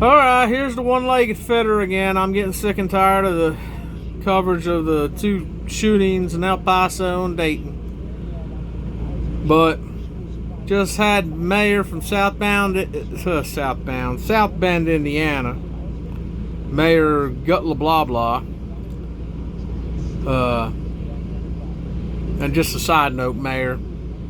Alright, here's the one-legged fitter again. I'm getting sick and tired of the coverage of the two shootings in El Paso and Dayton. But just had mayor from South Bend, Indiana, Mayor Gutla blah blah. And just a side note, Mayor,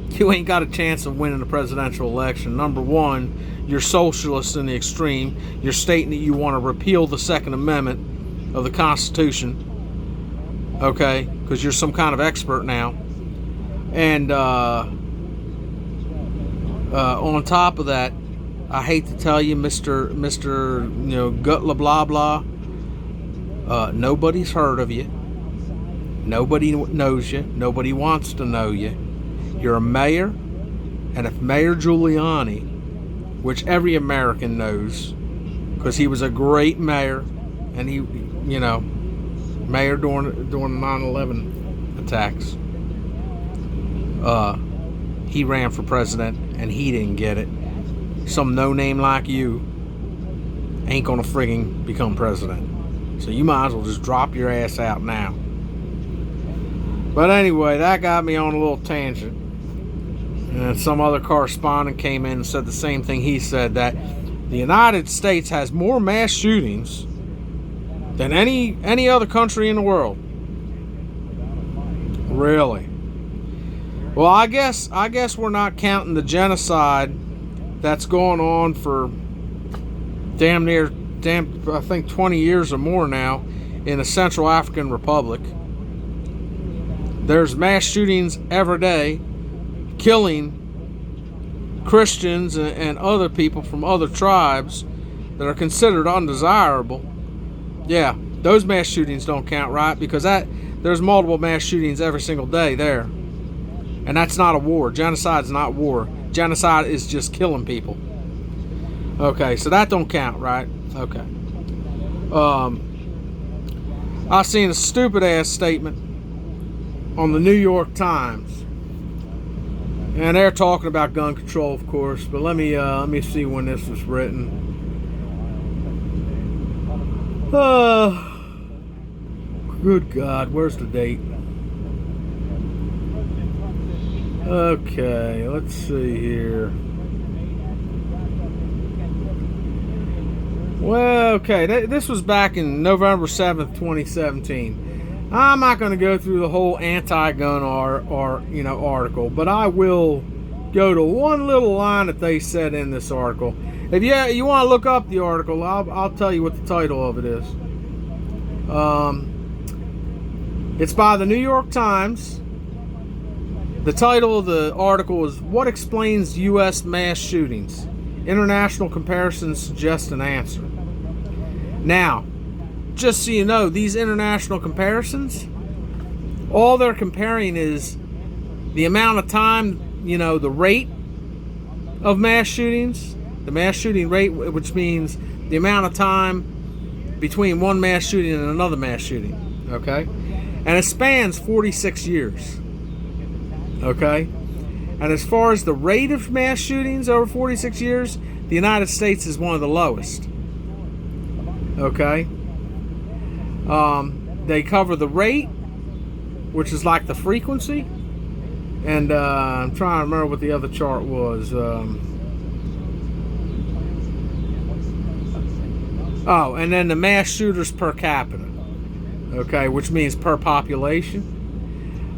you ain't got a chance of winning a presidential election. Number one, you're socialist in the extreme. You're stating that you want to repeal the Second Amendment of the Constitution. Okay? Because you're some kind of expert now. And on top of that, I hate to tell you, Mr. Gutla blah blah, nobody's heard of you. Nobody knows you. Nobody wants to know you. You're a mayor, and if Mayor Giuliani, which every American knows, because he was a great mayor, and he, mayor during the 9/11 attacks, he ran for president, and he didn't get it. Some no-name like you ain't gonna friggin' become president. So you might as well just drop your ass out now. But anyway, that got me on a little tangent. And some other correspondent came in and said the same thing he said, that the United States has more mass shootings than any other country in the world. Really? Well, I guess we're not counting the genocide that's going on for I think 20 years or more now in the Central African Republic. There's mass shootings every day, killing Christians and other people from other tribes that are considered undesirable. Yeah, those mass shootings don't count, right? Because there's multiple mass shootings every single day there. And that's not a war. Genocide's not war. Genocide is just killing people. Okay, so that don't count, right? Okay. I seen a stupid ass statement on the New York Times, and they're talking about gun control, of course. But let me see when this was written. Good God, where's the date? Okay, let's see here. Well, okay, this was back in November 7th, 2017. I'm not going to go through the whole anti-gun article, but I will go to one little line that they said in this article. If you want to look up the article, I'll tell you what the title of it is. It's by the New York Times. The title of the article is "What Explains U.S. Mass Shootings? International Comparisons Suggest an Answer." Now, just so you know, these international comparisons, all they're comparing is the amount of time, the rate of mass shootings, the mass shooting rate, which means the amount of time between one mass shooting and another mass shooting, okay? And it spans 46 years, okay? And as far as the rate of mass shootings over 46 years, the United States is one of the lowest, okay? They cover the rate, which is like the frequency, and I'm trying to remember what the other chart was. And then the mass shooters per capita, okay, which means per population.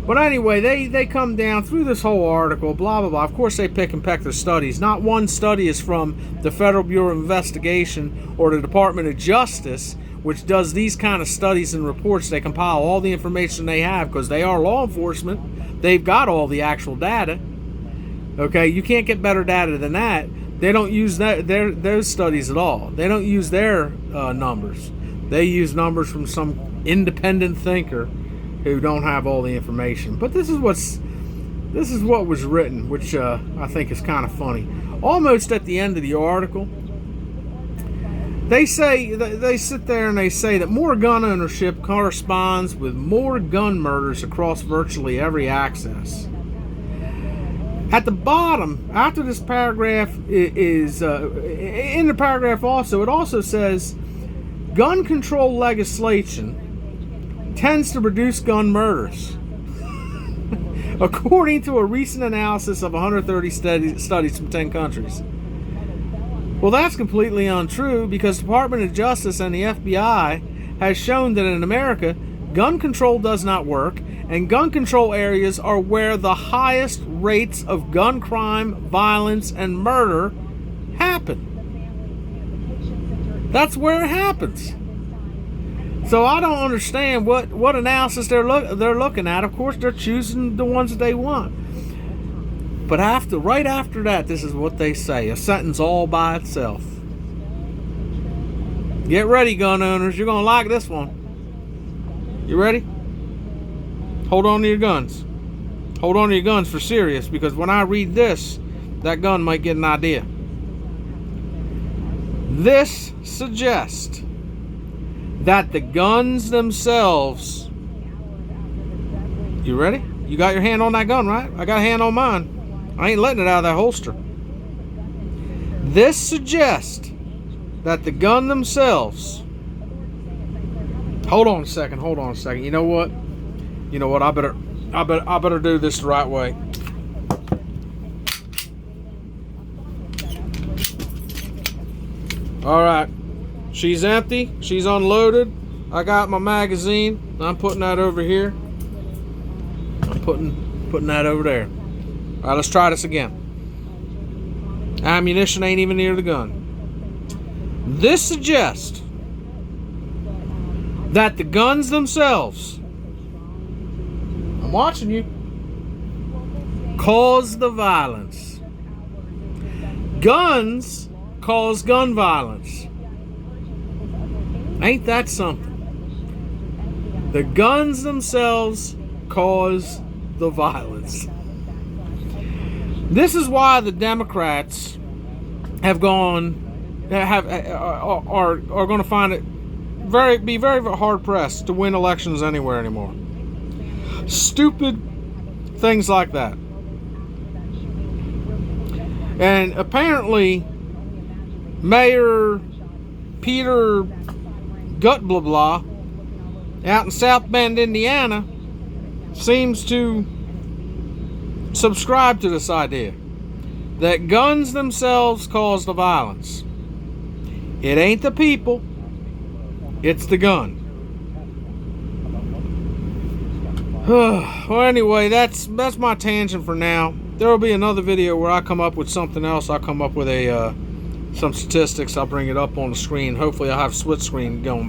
But anyway, they come down through this whole article, blah, blah, blah. Of course, they pick and peck their studies. Not one study is from the Federal Bureau of Investigation or the Department of Justice, which does these kind of studies and reports. They compile all the information they have because they are law enforcement. They've got all the actual data. Okay, you can't get better data than that. They don't use those studies at all. They don't use their numbers. They use numbers from some independent thinker who don't have all the information. But this is what was written, which I think is kind of funny. Almost at the end of the article, they sit there and they say that more gun ownership corresponds with more gun murders across virtually every axis. At the bottom, after this paragraph is in the paragraph also, it also says gun control legislation tends to reduce gun murders. According to a recent analysis of 130 studies from 10 countries. Well, that's completely untrue, because the Department of Justice and the FBI has shown that in America, gun control does not work, and gun control areas are where the highest rates of gun crime, violence, and murder happen. That's where it happens. So I don't understand what analysis they're looking at. Of course, they're choosing the ones that they want. But right after that, this is what they say. A sentence all by itself. Get ready, gun owners. You're going to like this one. You ready? Hold on to your guns. Hold on to your guns for serious, because when I read this, that gun might get an idea. This suggests that the guns themselves... You ready? You got your hand on that gun, right? I got a hand on mine. I ain't letting it out of that holster. This suggests that the gun themselves... Hold on a second. You know what? I better do this the right way. All right. She's empty. She's unloaded. I got my magazine. I'm putting that over here. I'm putting that over there. All right, let's try this again. Ammunition ain't even near the gun. This suggests that the guns themselves, I'm watching you, cause the violence. Guns cause gun violence. Ain't that something? The guns themselves cause the violence. This is why the Democrats are going to find it be very hard pressed to win elections anywhere anymore. Stupid things like that. And apparently, Mayor Peter Gut blah blah out in South Bend, Indiana, seems to subscribe to this idea that guns themselves cause the violence. It ain't the people, it's the gun. Well, anyway, that's my tangent for now. There will be another video where I come up with something else. I'll come up with some statistics. I'll bring it up on the screen. Hopefully I'll have split screen going.